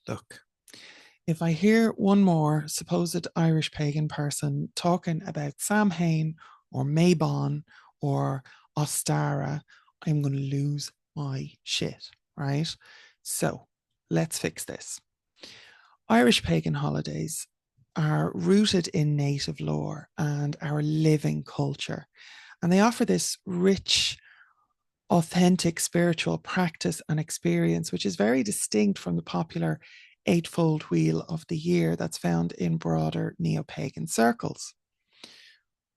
Look, if I hear one more supposed Irish pagan person talking about Samhain or Mabon or Ostara, I'm going to lose my shit, right? So let's fix this. Irish pagan holidays are rooted in native lore and our living culture, and they offer this rich, authentic spiritual practice and experience, which is very distinct from the popular eightfold wheel of the year that's found in broader neo pagan circles.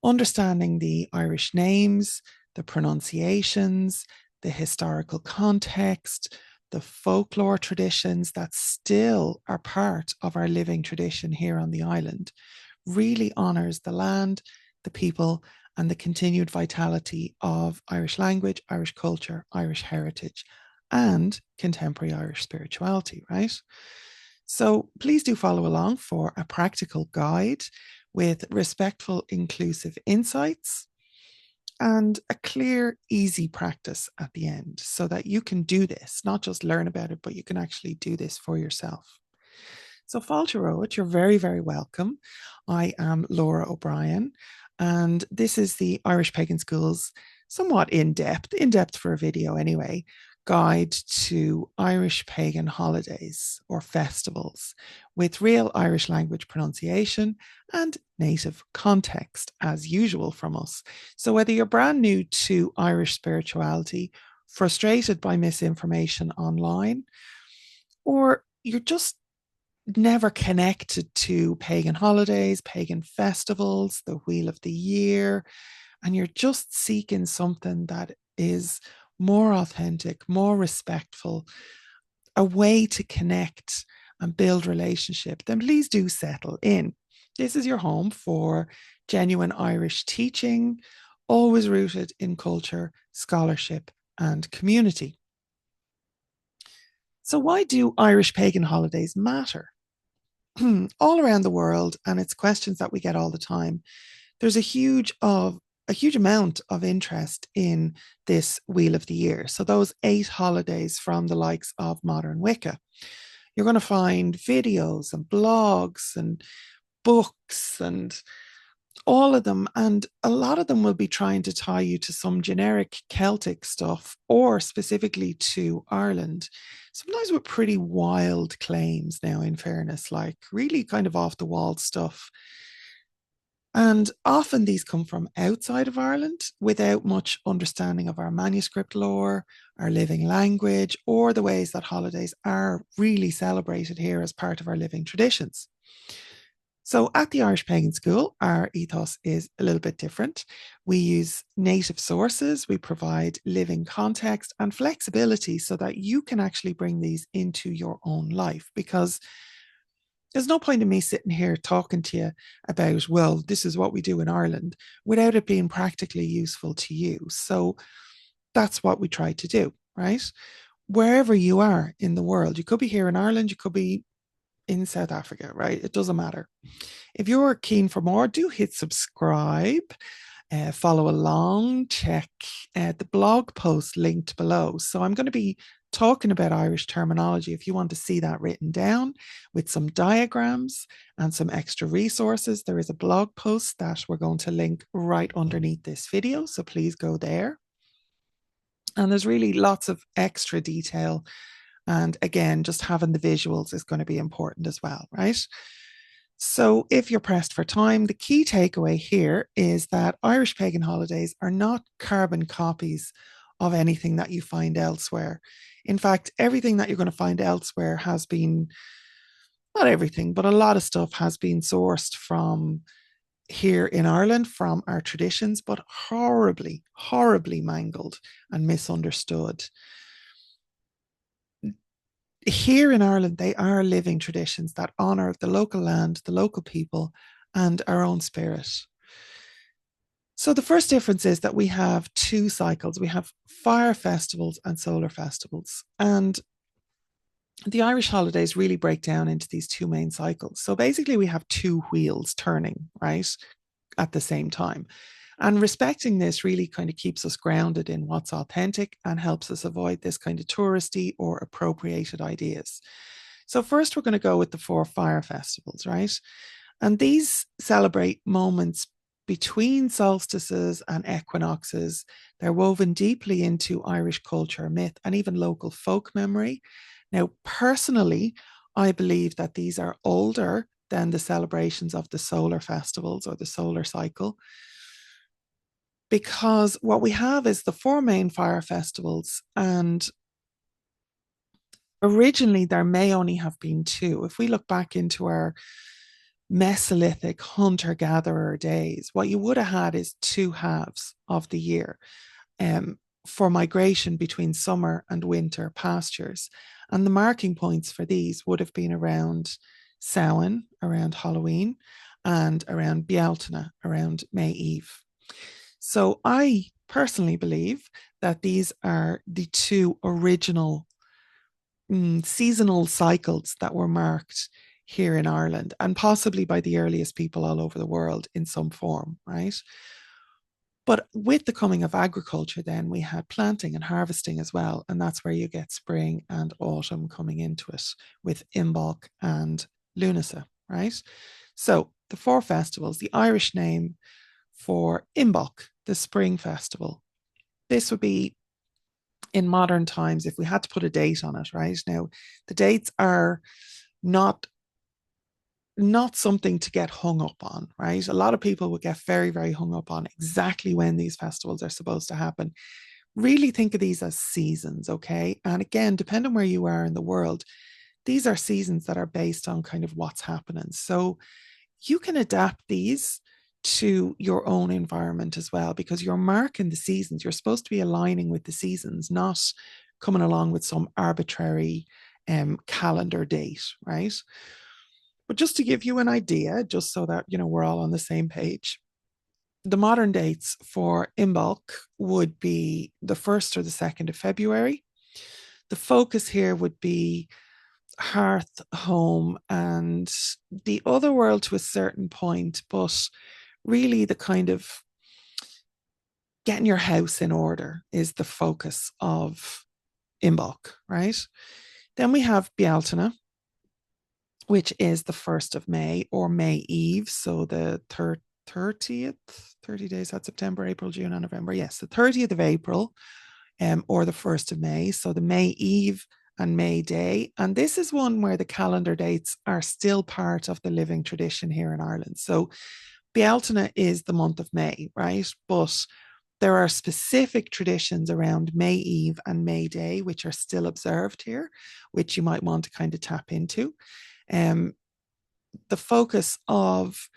Understanding the Irish names, the pronunciations, the historical context, the folklore traditions that still are part of our living tradition here on the island really honours the land, the people, and the continued vitality of Irish language, Irish culture, Irish heritage, and contemporary Irish spirituality, right? So please do follow along for a practical guide with respectful, inclusive insights and a clear, easy practice at the end so that you can do this, not just learn about it, but you can actually do this for yourself. So, Fáilte, you're very, very welcome. I am Lora O'Brien, and this is the Irish Pagan School's somewhat in depth for a video anyway, guide to Irish pagan holidays or festivals with real Irish language pronunciation and native context, as usual from us. So, whether you're brand new to Irish spirituality, frustrated by misinformation online, or you're just never connected to pagan holidays, pagan festivals, the wheel of the year, and you're just seeking something that is more authentic, more respectful, a way to connect and build relationship, then please do settle in. This is your home for genuine Irish teaching, always rooted in culture, scholarship, and community. So, why do Irish pagan holidays matter? All around the world, and it's questions that we get all the time. There's a huge amount of interest in this Wheel of the Year. So those 8 holidays from the likes of modern Wicca. You're going to find videos and blogs and books and all of them, and a lot of them will be trying to tie you to some generic Celtic stuff or specifically to Ireland. Sometimes with pretty wild claims now, in fairness, like really kind of off the wall stuff. And often these come from outside of Ireland without much understanding of our manuscript lore, our living language, or the ways that holidays are really celebrated here as part of our living traditions. So at the Irish Pagan School, our ethos is a little bit different. We use native sources, we provide living context and flexibility so that you can actually bring these into your own life, because there's no point in me sitting here talking to you about, well, this is what we do in Ireland without it being practically useful to you. So that's what we try to do, right? Wherever you are in the world, you could be here in Ireland, you could be in South Africa, right? It doesn't matter. If you're keen for more, do hit subscribe, follow along, check the blog post linked below. So I'm going to be talking about Irish terminology if you want to see that written down with some diagrams and some extra resources. There is a blog post that we're going to link right underneath this video, so please go there. And there's really lots of extra detail. And again, just having the visuals is going to be important as well, right? So if you're pressed for time, the key takeaway here is that Irish pagan holidays are not carbon copies of anything that you find elsewhere. In fact, everything that you're going to find elsewhere has been, not everything, but a lot of stuff has been sourced from here in Ireland, from our traditions, but horribly, horribly mangled and misunderstood. Here in Ireland, they are living traditions that honour the local land, the local people, and our own spirit. So the first difference is that we have 2 cycles. We have fire festivals and solar festivals. And the Irish holidays really break down into these 2 main cycles. So basically, we have 2 wheels turning, right, at the same time. And respecting this really kind of keeps us grounded in what's authentic and helps us avoid this kind of touristy or appropriated ideas. So first we're going to go with the 4 fire festivals, right? And these celebrate moments between solstices and equinoxes. They're woven deeply into Irish culture, myth, and even local folk memory. Now, personally, I believe that these are older than the celebrations of the solar festivals or the solar cycle, because what we have is the 4 main fire festivals, and originally there may only have been 2. If we look back into our Mesolithic hunter-gatherer days, what you would have had is 2 halves of the year um, for migration between summer and winter pastures. And the marking points for these would have been around Samhain, around Halloween, and around Bealtaine, around May Eve. So I personally believe that these are the 2 original seasonal cycles that were marked here in Ireland, and possibly by the earliest people all over the world in some form, right? But with the coming of agriculture, then we had planting and harvesting as well. And that's where you get spring and autumn coming into it with Imbolc and Lunasa, right? So the 4 festivals, the Irish name for Imbolc, the spring festival, this would be in modern times, if we had to put a date on it, right? Now, the dates are not something to get hung up on, right? A lot of people would get very, very hung up on exactly when these festivals are supposed to happen. Really think of these as seasons, okay? And again, depending where you are in the world, these are seasons that are based on kind of what's happening. So you can adapt these to your own environment as well, because you're marking the seasons. You're supposed to be aligning with the seasons, not coming along with some arbitrary calendar date, right? But just to give you an idea, just so that we're all on the same page, the modern dates for Imbolc would be the 1st or the 2nd of February. The focus here would be hearth, home, and the other world to a certain point, but really the kind of getting your house in order is the focus of Imbolc, right? Then we have Bealtaine, which is the 1st of May or May Eve. So the 30th, 30 days, that's September, April, June, and November. Yes, the 30th of April or the 1st of May. So the May Eve and May Day. And this is one where the calendar dates are still part of the living tradition here in Ireland. So Bealtaine is the month of May, right? But there are specific traditions around May Eve and May Day, which are still observed here, which you might want to kind of tap into. The focus of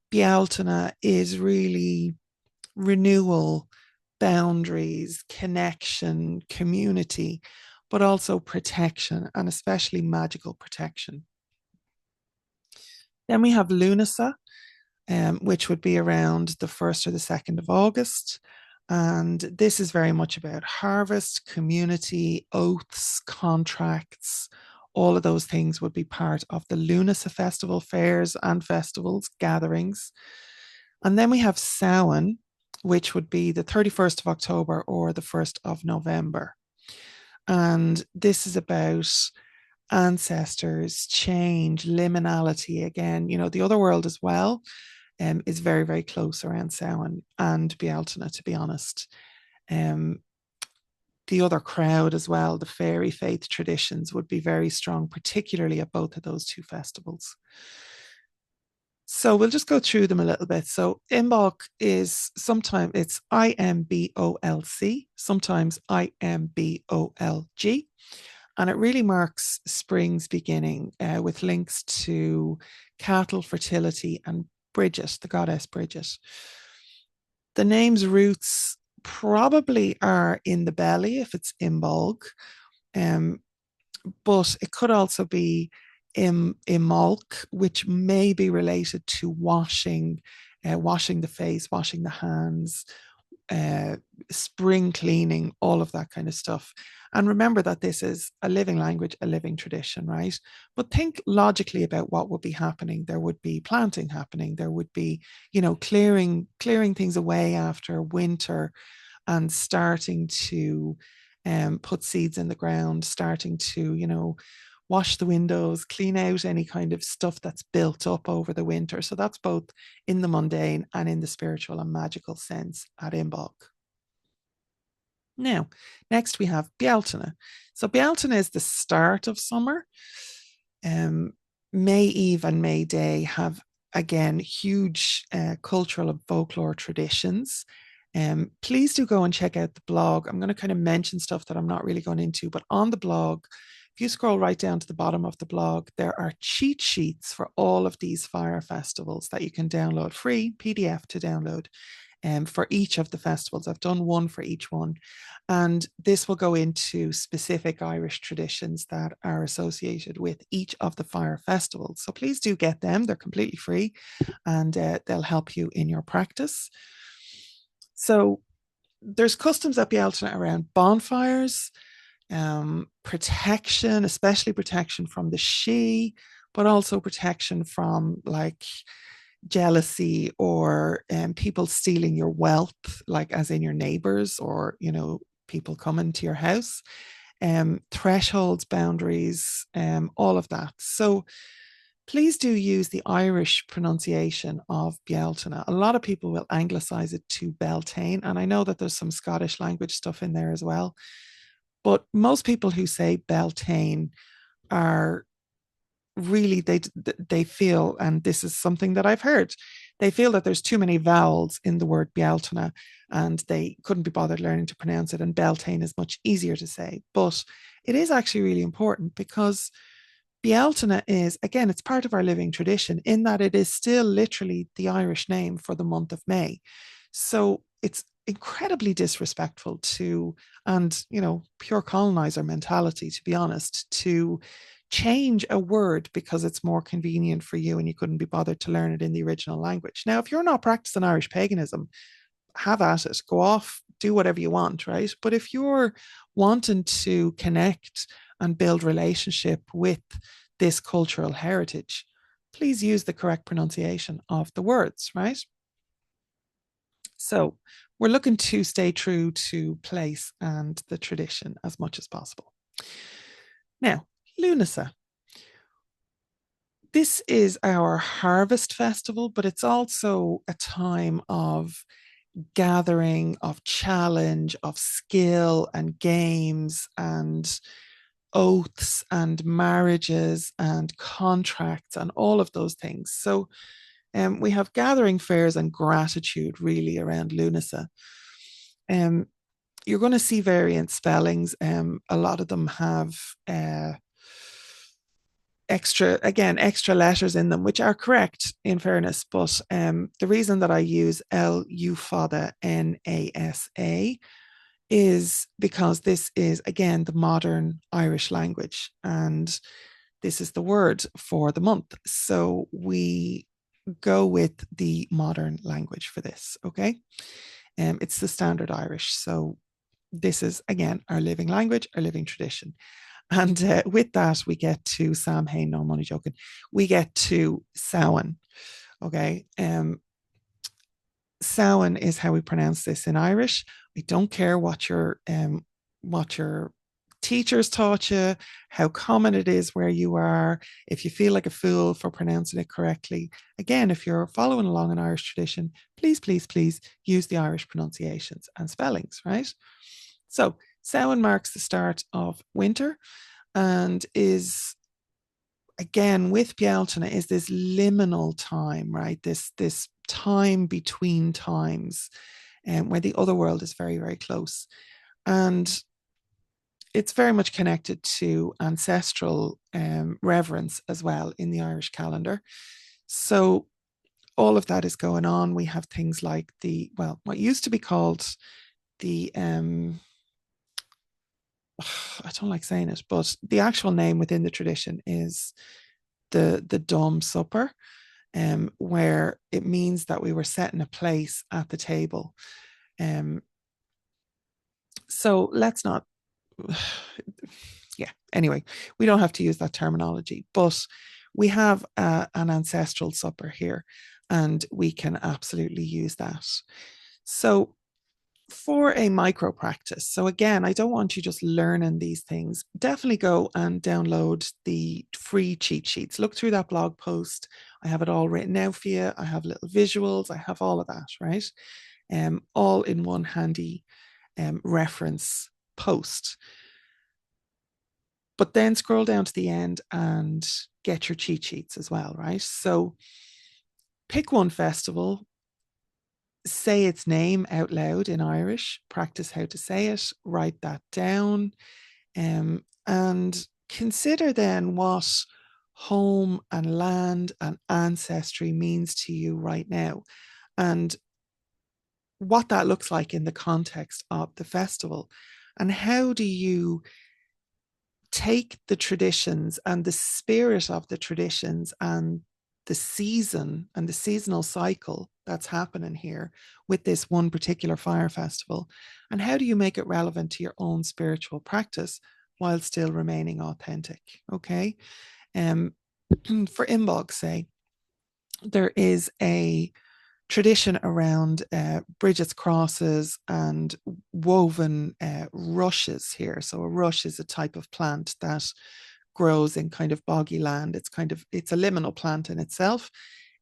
Bealtaine is really renewal, boundaries, connection, community, but also protection, and especially magical protection. Then we have Lunasa, which would be around the 1st or the 2nd of August. And this is very much about harvest, community, oaths, contracts. All of those things would be part of the Lunasa festival, fairs and festivals, gatherings. And then we have Samhain, which would be the 31st of October or the 1st of November. And this is about ancestors, change, liminality. Again, the other world as well is very, very close around Samhain and Bealtaine, to be honest. The other crowd as well, the fairy faith traditions would be very strong, particularly at both of those 2 festivals. So we'll just go through them a little bit. So Imbolc is sometimes it's Imbolc, sometimes Imbolg. And it really marks spring's beginning with links to cattle, fertility, and Bridget, the goddess Bridget. The name's roots probably are in the belly if it's Imbolg, but it could also be Imolc, which may be related to washing the face, washing the hands, spring cleaning, all of that kind of stuff. And remember that this is a living language, a living tradition, right? But think logically about what would be happening. There would be planting happening. There would be, clearing things away after winter and starting to put seeds in the ground, starting to, wash the windows, clean out any kind of stuff that's built up over the winter. So that's both in the mundane and in the spiritual and magical sense at Imbolc. Now, next we have Bealtaine. So Bealtaine is the start of summer. May Eve and May Day have, again, huge cultural and folklore traditions. Please do go and check out the blog. I'm going to kind of mention stuff that I'm not really going into, but on the blog, if you scroll right down to the bottom of the blog, there are cheat sheets for all of these fire festivals that you can download, free PDF to download. For each of the festivals. I've done one for each one. And this will go into specific Irish traditions that are associated with each of the fire festivals. So please do get them. They're completely free and they'll help you in your practice. So there's customs at Bealtaine around bonfires, protection, especially protection from the Sidhe, but also protection from like jealousy or people stealing your wealth, like as in your neighbors or, you know, people coming to your house, thresholds, boundaries, all of that. So please do use the Irish pronunciation of Bealtaine. A lot of people will anglicize it to Beltane, and I know that there's some Scottish language stuff in there as well. But most people who say Beltane are really, they feel, and this is something that I've heard, they feel that there's too many vowels in the word Bealtaine and they couldn't be bothered learning to pronounce it, and Beltane is much easier to say. But it is actually really important because Bealtaine is, again, it's part of our living tradition in that it is still literally the Irish name for the month of May. So it's incredibly disrespectful to, and, you know, pure colonizer mentality, to be honest, to change a word because it's more convenient for you and you couldn't be bothered to learn it in the original language. Now, if you're not practicing Irish paganism, have at it, go off, do whatever you want, right? But if you're wanting to connect and build relationship with this cultural heritage, please use the correct pronunciation of the words, right? So we're looking to stay true to place and the tradition as much as possible. Now, Lunasa. This is our harvest festival, but it's also a time of gathering, of challenge, of skill and games and oaths and marriages and contracts and all of those things. So we have gathering fairs and gratitude really around Lunasa. You're going to see variant spellings. A lot of them have extra letters in them, which are correct in fairness. But the reason that I use L-U-F-A-D-A, N-A-S-A, is because this is, again, the modern Irish language. And this is the word for the month. So we go with the modern language for this, okay? It's the standard Irish. So this is, again, our living language, our living tradition. And with that, we get to Samhain, no, I'm only joking. We get to Samhain, okay? Samhain is how we pronounce this in Irish. I don't care what your teachers taught you, how common it is where you are, if you feel like a fool for pronouncing it correctly. Again, if you're following along in Irish tradition, please, please, please use the Irish pronunciations and spellings, right? So Samhain marks the start of winter and is, again, with Bealtaine, is this liminal time, right? This time between times, where the other world is very, very close. And it's very much connected to ancestral reverence as well in the Irish calendar. So all of that is going on. We have things like what used to be called the, I don't like saying it, but the actual name within the tradition is the Dom Supper, where it means that we were set in a place at the table. So let's not, anyway, we don't have to use that terminology, but we have an ancestral supper here and we can absolutely use that. So for a micro practice. So again, I don't want you just learning these things. Definitely go and download the free cheat sheets. Look through that blog post. I have it all written out for you. I have little visuals. I have all of that, right? All in one handy reference post. But then scroll down to the end and get your cheat sheets as well, right? So pick one festival, say its name out loud in Irish, practice how to say it, write that down, and consider then what home and land and ancestry means to you right now, and what that looks like in the context of the festival. And how do you take the traditions and the spirit of the traditions and the season and the seasonal cycle that's happening here with this one particular fire festival, and how do you make it relevant to your own spiritual practice while still remaining authentic? Okay. For Imbog's say, there is a tradition around Bridget's crosses and woven rushes here. So a rush is a type of plant that grows in kind of boggy land. It's a liminal plant in itself.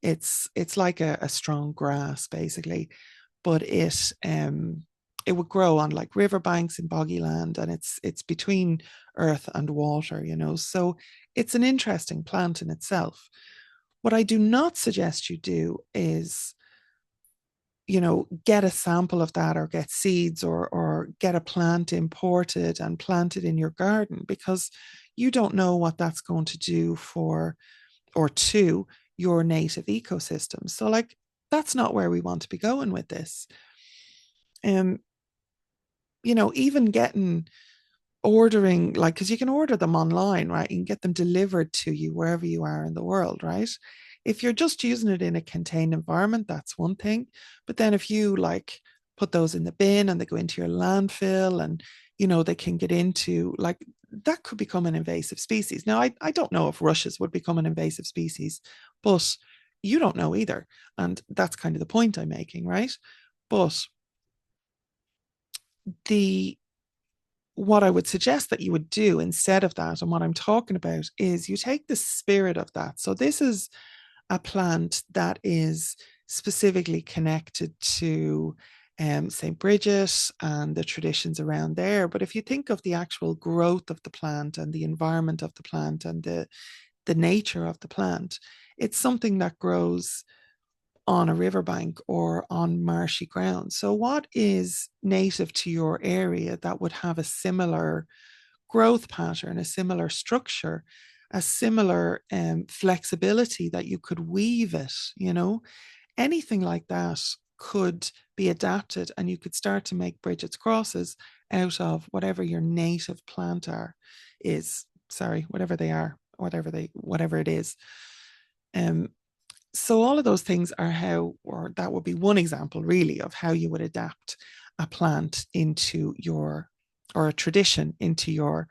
It's like a strong grass basically, but it would grow on like riverbanks in boggy land, and it's between earth and water, you know. So it's an interesting plant in itself. What I do not suggest you do is, you know, get a sample of that or get seeds or get a plant imported and planted in your garden, because you don't know what that's going to do for or to your native ecosystem. So like that's not where we want to be going with this. You know, even getting ordering, like, because you can order them online, right? You can get them delivered to you wherever you are in the world, right? If you're just using it in a contained environment, that's one thing. But then if you like put those in the bin and they go into your landfill, and you know they can get into, like, that could become an invasive species. Now I don't know if rushes would become an invasive species, but you don't know either. And that's kind of the point I'm making, right? But the what I would suggest that you would do instead of that, and what I'm talking about, is you take the spirit of that. So this is a plant that is specifically connected to St. Bridget and the traditions around there. But if you think of the actual growth of the plant and the environment of the plant and the nature of the plant, it's something that grows on a riverbank or on marshy ground. So, what is native to your area that would have a similar growth pattern, a similar structure, a similar flexibility that you could weave it? You know, anything like that could be adapted, and you could start to make Bridget's crosses out of whatever your native plant is. Sorry, whatever they are, whatever it is. So all of those things are how, or that would be one example really of how you would adapt a plant into your, or a tradition into your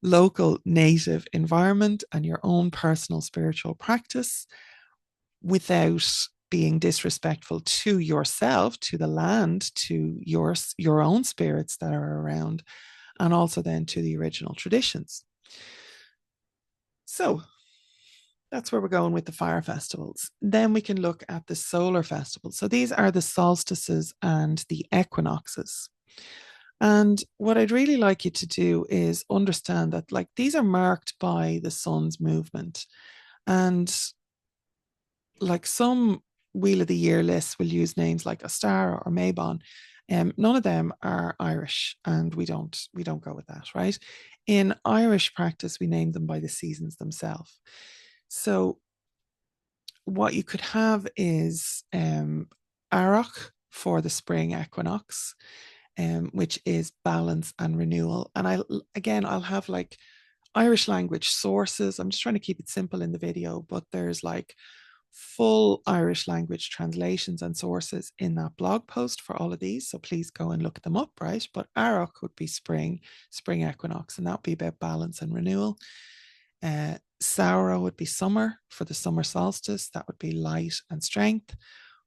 local native environment and your own personal spiritual practice, without being disrespectful to yourself, to the land, to your own spirits that are around, and also then to the original traditions. So that's where we're going with the fire festivals. Then we can look at the solar festivals. So these are the solstices and the equinoxes. And what I'd really like you to do is understand that, like, these are marked by the sun's movement. And like some Wheel of the Year lists will use names like Ostara or Mabon. None of them are Irish, and we don't go with that, right? In Irish practice, we name them by the seasons themselves. So what you could have is Arach for the spring equinox, which is balance and renewal. And I'll have like Irish language sources. I'm just trying to keep it simple in the video, but there's like full Irish language translations and sources in that blog post for all of these. So please go and look them up, right? But Arach would be spring equinox, and that would be about balance and renewal. Saura would be summer for the summer solstice. That would be light and strength.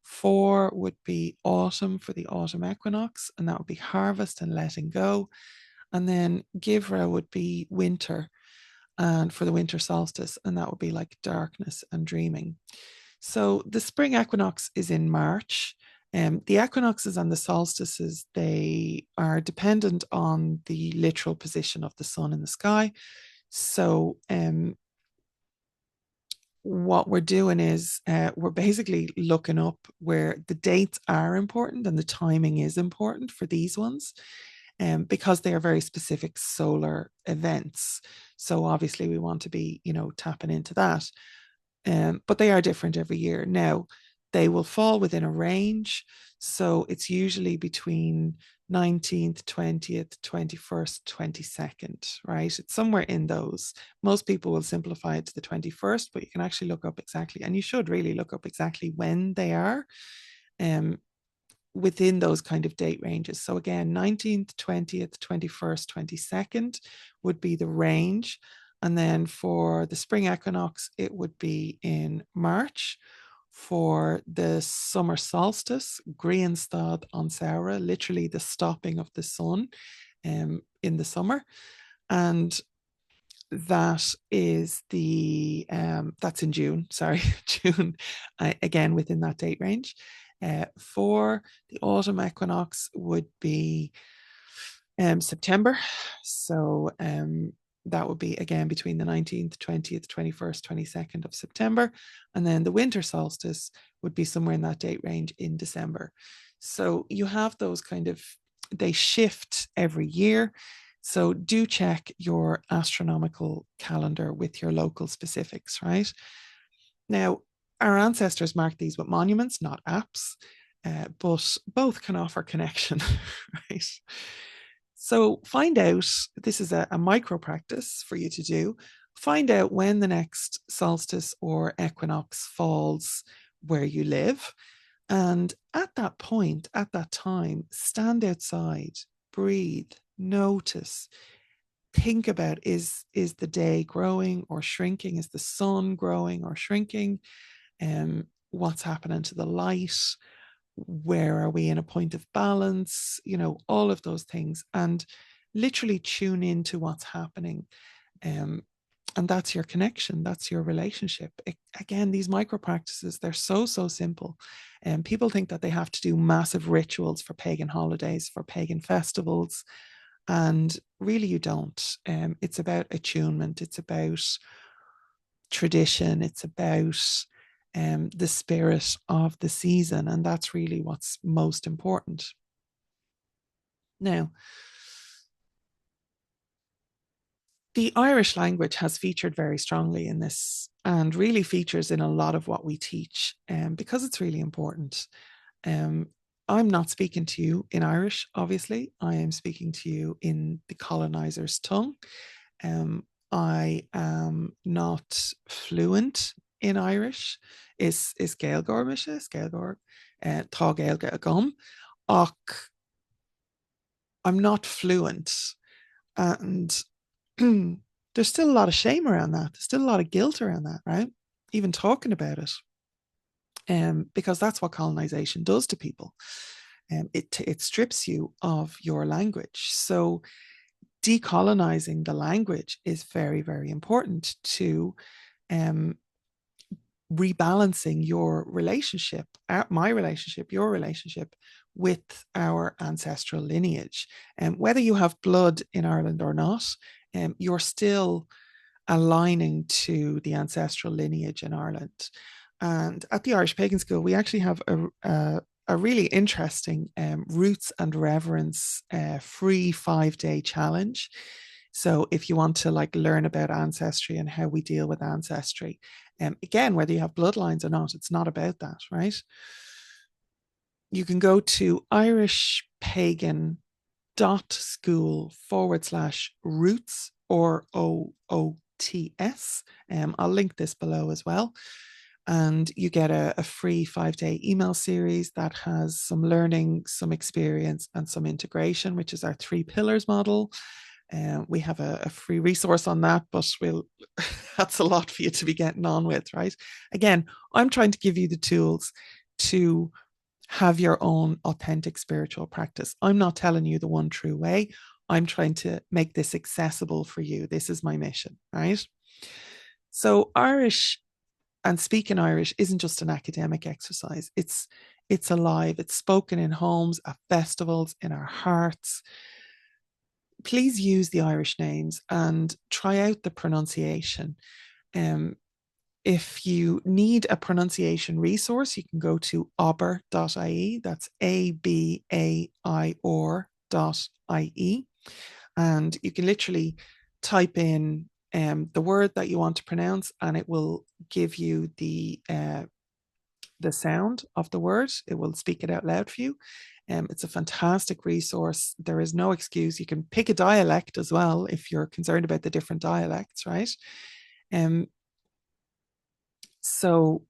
4 would be autumn for the autumn equinox, and that would be harvest and letting go. And then Givra would be winter, and for the winter solstice, and that would be like darkness and dreaming. So the spring equinox is in March. The equinoxes and the solstices, they are dependent on the literal position of the sun in the sky. So what we're doing is we're basically looking up where the dates are important and the timing is important for these ones, because they are very specific solar events. So obviously we want to be, tapping into that. But they are different every year. Now, they will fall within a range. So it's usually between 19th, 20th, 21st, 22nd, right? It's somewhere in those. Most people will simplify it to the 21st, but you can actually look up exactly, and you should really look up exactly when they are. Within those kind of date ranges. So again, 19th, 20th, 21st, 22nd would be the range. And then for the spring equinox, it would be in March. For the summer solstice, Grianstad an Saora, literally the stopping of the sun in the summer. And that is that's in June, sorry, June, again within that date range. For the autumn equinox would be September. So that would be again between the 19th, 20th, 21st, 22nd of September. And then the winter solstice would be somewhere in that date range in December. So you have those they shift every year. So do check your astronomical calendar with your local specifics, right? Now, our ancestors marked these with monuments, not apps, but both can offer connection, right? So find out, this is a micro practice for you to do. Find out when the next solstice or equinox falls where you live. And at that point, at that time, stand outside, breathe, notice, think about, is the day growing or shrinking? Is the sun growing or shrinking? What's happening to the light? Where are we in a point of balance? All of those things, and literally tune into what's happening. And that's your connection, that's your relationship. Again, these micro practices, they're so simple. And people think that they have to do massive rituals for pagan holidays, for pagan festivals, and really you don't. It's about attunement, it's about tradition, it's about the spirit of the season, and that's really what's most important. Now, the Irish language has featured very strongly in this and really features in a lot of what we teach, because it's really important. I'm not speaking to you in Irish, obviously. I am speaking to you in the colonizer's tongue. I am not fluent in Irish. Is Gaeilgeoir me se, Gaeilgeoir, tá Gaeilge agam, ach I'm not fluent. And there's still a lot of shame around that. There's still a lot of guilt around that, right? Even talking about it. Because that's what colonization does to people. It strips you of your language. So decolonizing the language is very, very important to rebalancing your relationship, my relationship, your relationship with our ancestral lineage. And whether you have blood in Ireland or not, you're still aligning to the ancestral lineage in Ireland. And at the Irish Pagan School, we actually have a really interesting Roots and Reverence free 5-day challenge. So if you want to learn about ancestry and how we deal with ancestry, again, whether you have bloodlines or not, it's not about that, right? You can go to irishpagan.school/roots or OOTS. I'll link this below as well. And you get a free 5-day email series that has some learning, some experience, and some integration, which is our 3 pillars model. We have a free resource on that, but that's a lot for you to be getting on with, right? Again, I'm trying to give you the tools to have your own authentic spiritual practice. I'm not telling you the one true way. I'm trying to make this accessible for you. This is my mission, right? So Irish and speaking Irish isn't just an academic exercise. It's alive. It's spoken in homes, at festivals, in our hearts. Please use the Irish names and try out the pronunciation. Um, if you need a pronunciation resource, you can go to aber.ie. That's ABAIOR.ie. And you can literally type in the word that you want to pronounce, and it will give you the sound of the word. It will speak it out loud for you. It's a fantastic resource. There is no excuse. You can pick a dialect as well if you're concerned about the different dialects, right? So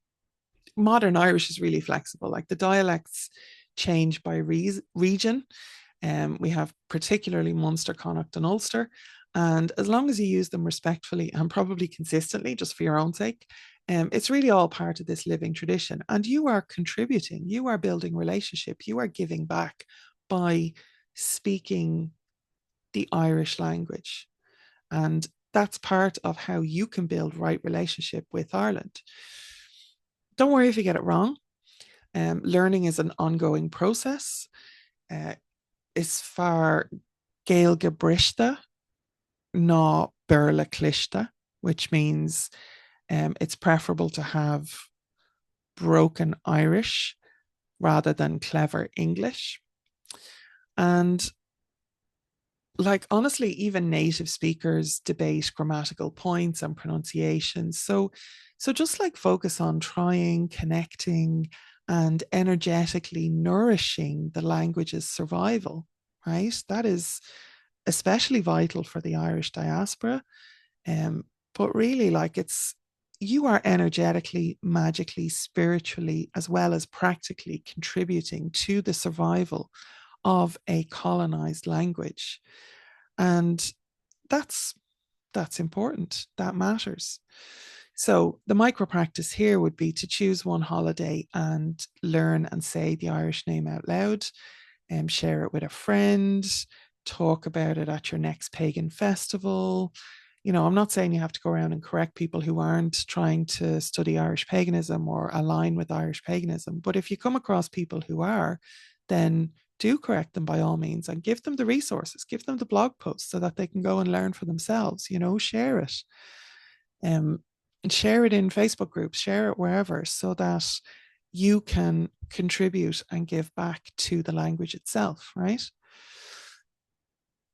modern Irish is really flexible. Like the dialects change by region. We have particularly Munster, Connacht, and Ulster. And as long as you use them respectfully and probably consistently, just for your own sake, it's really all part of this living tradition. And you are contributing, you are building relationship, you are giving back by speaking the Irish language. And that's part of how you can build right relationship with Ireland. Don't worry if you get it wrong. Learning is an ongoing process. Is far Gaelge Brista, ná Berla Clista, which means it's preferable to have broken Irish rather than clever English. And like, honestly, even native speakers debate grammatical points and pronunciation. So just like focus on trying, connecting, and energetically nourishing the language's survival, right? That is especially vital for the Irish diaspora. But really, like, you are energetically, magically, spiritually, as well as practically contributing to the survival of a colonized language. And that's important. That matters. So the micro practice here would be to choose one holiday and learn and say the Irish name out loud, and share it with a friend, talk about it at your next pagan festival. I'm not saying you have to go around and correct people who aren't trying to study Irish paganism or align with Irish paganism. But if you come across people who are, then do correct them by all means and give them the resources, give them the blog posts so that they can go and learn for themselves. Share it. And share it in Facebook groups, share it wherever, so that you can contribute and give back to the language itself, right?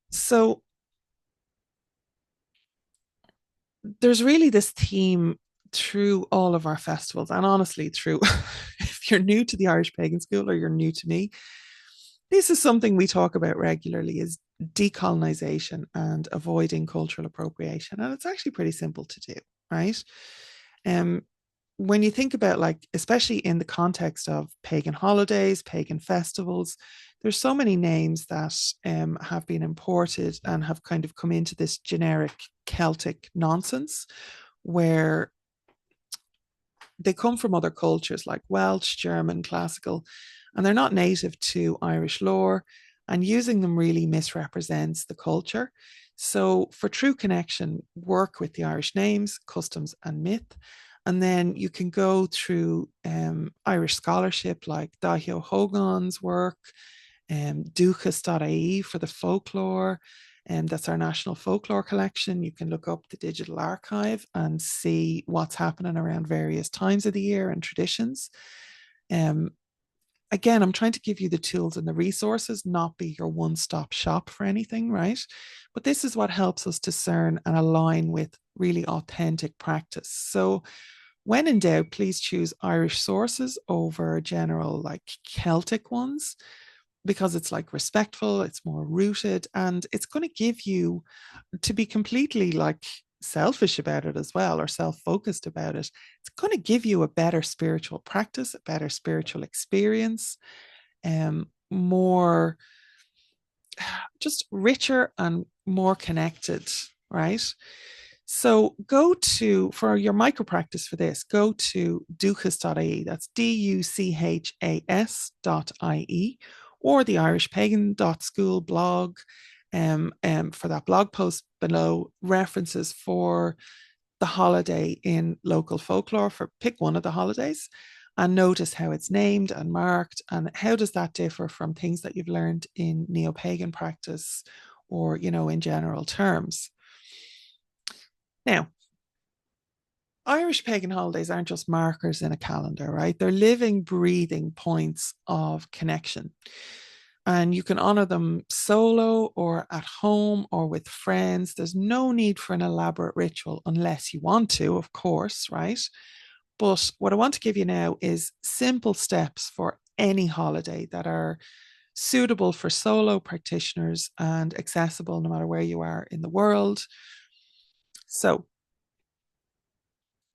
So there's really this theme through all of our festivals, and honestly, through if you're new to the Irish Pagan School or you're new to me, this is something we talk about regularly, is decolonization and avoiding cultural appropriation. And it's actually pretty simple to do, right? When you think about, like, especially in the context of pagan holidays, pagan festivals, there's so many names that have been imported and have kind of come into this generic Celtic nonsense where they come from other cultures like Welsh, German, classical, and they're not native to Irish lore, and using them really misrepresents the culture. So for true connection, work with the Irish names, customs, and myth. And then you can go through Irish scholarship like Dahio Hogan's work, Duchas.ie for the folklore, and that's our national folklore collection. You can look up the digital archive and see what's happening around various times of the year and traditions. Again, I'm trying to give you the tools and the resources, not be your one-stop shop for anything, right? But this is what helps us discern and align with really authentic practice. So when in doubt, please choose Irish sources over general, like, Celtic ones, because it's like respectful, it's more rooted, and it's going to give you, to be completely like selfish about it as well, or self-focused about it, it's going to give you a better spiritual practice, a better spiritual experience, more just richer and more connected, right? So for your micro practice for this, go to duchas.ie, that's duchas.ie, or the Irish Pagan.school blog. For that blog post below, references for the holiday in local folklore, for pick one of the holidays and notice how it's named and marked, and how does that differ from things that you've learned in neo-pagan practice or, in general terms. Now, Irish pagan holidays aren't just markers in a calendar, right? They're living, breathing points of connection. And you can honor them solo or at home or with friends. There's no need for an elaborate ritual unless you want to, of course, right? But what I want to give you now is simple steps for any holiday that are suitable for solo practitioners and accessible no matter where you are in the world. So,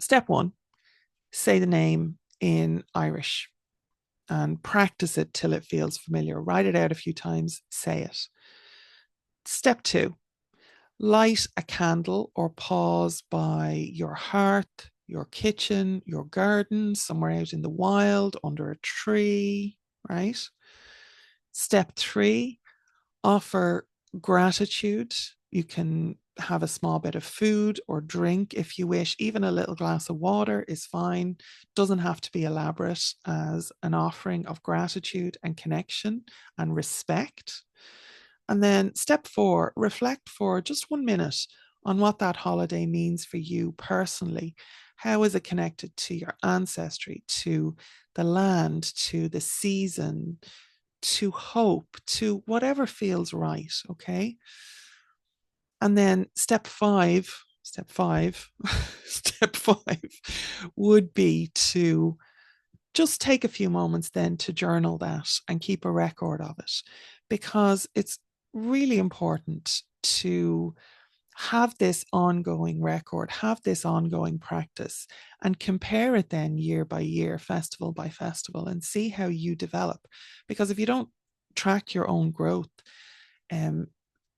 step one, say the name in Irish and practice it till it feels familiar. Write it out a few times, say it. Step two, light a candle or pause by your hearth, your kitchen, your garden, somewhere out in the wild, under a tree, right? Step three, offer gratitude. You can have a small bit of food or drink if you wish. Even a little glass of water is fine. Doesn't have to be elaborate, as an offering of gratitude and connection and respect. And then step four, reflect for just 1 minute on what that holiday means for you personally. How is it connected to your ancestry, to the land, to the season, to hope, to whatever feels right, okay? And then step five step five would be to just take a few moments then to journal that and keep a record of it, because it's really important to have this ongoing record, have this ongoing practice, and compare it then year by year, festival by festival, and see how you develop. Because if you don't track your own growth,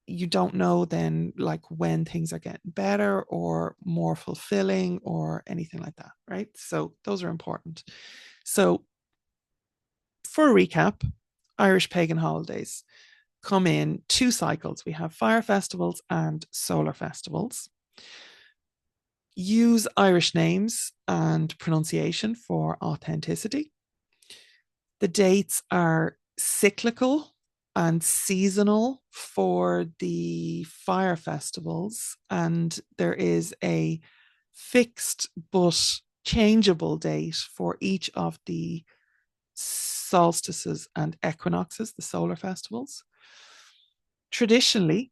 you don't know then like when things are getting better or more fulfilling or anything like that, right? So those are important. So for a recap, Irish pagan holidays come in 2 cycles. We have fire festivals and solar festivals. Use Irish names and pronunciation for authenticity. The dates are cyclical and seasonal for the fire festivals, and there is a fixed but changeable date for each of the solstices and equinoxes, the solar festivals. Traditionally,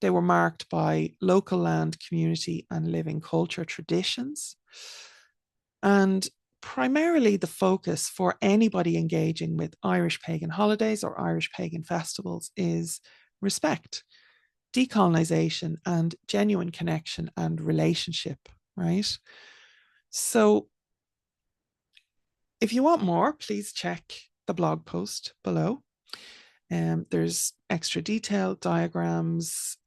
they were marked by local land, community, and living culture traditions. And primarily the focus for anybody engaging with Irish pagan holidays or Irish pagan festivals is respect, decolonization, and genuine connection and relationship, right? So if you want more, please check the blog post below. There's extra detail, diagrams,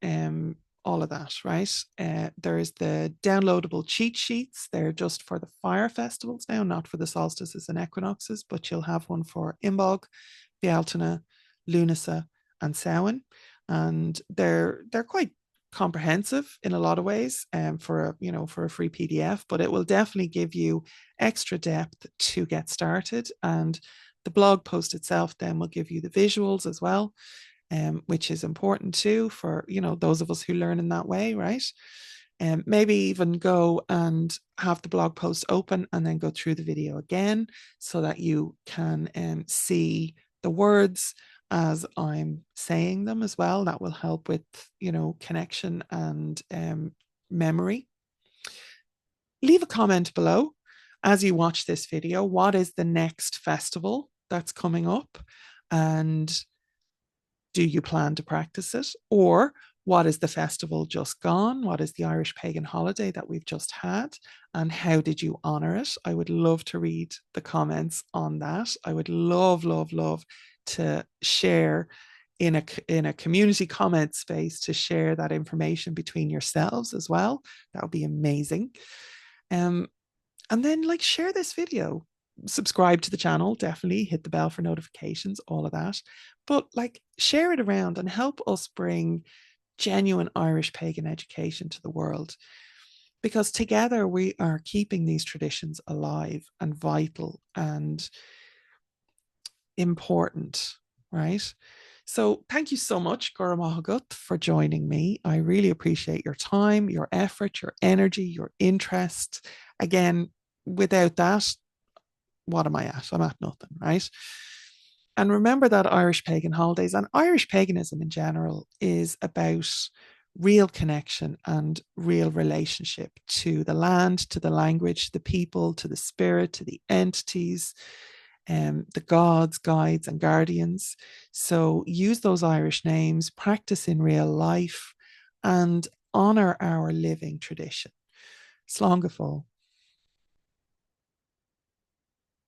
all of that, right? There's the downloadable cheat sheets. They're just for the fire festivals now, not for the solstices and equinoxes, but you'll have one for Imbolc, Bealtaine, Lunasa, and Samhain. And they're quite comprehensive in a lot of ways, for a free PDF, but it will definitely give you extra depth to get started. And the blog post itself then will give you the visuals as well, which is important too for those of us who learn in that way, right? Maybe even go and have the blog post open and then go through the video again so that you can see the words as I'm saying them as well. That will help with connection and memory. Leave a comment below as you watch this video. What is the next festival that's coming up? And do you plan to practice it? Or what is the festival just gone? What is the Irish pagan holiday that we've just had? And how did you honor it? I would love to read the comments on that. I would love, love, love to share in a community comment space to share that information between yourselves as well. That would be amazing. And then like share this video, subscribe to the channel, definitely hit the bell for notifications, all of that. But like share it around and help us bring genuine Irish pagan education to the world, because together we are keeping these traditions alive and vital and important, right? So thank you so much, Gura Mahagut, for joining me. I really appreciate your time, your effort, your energy, your interest. Again, without that, what am I at? I'm at nothing, right? And remember that Irish pagan holidays and Irish paganism in general is about real connection and real relationship to the land, to the language, the people, to the spirit, to the entities, the gods, guides, and guardians. So use those Irish names, practice in real life, and honor our living tradition. Slán go fóill.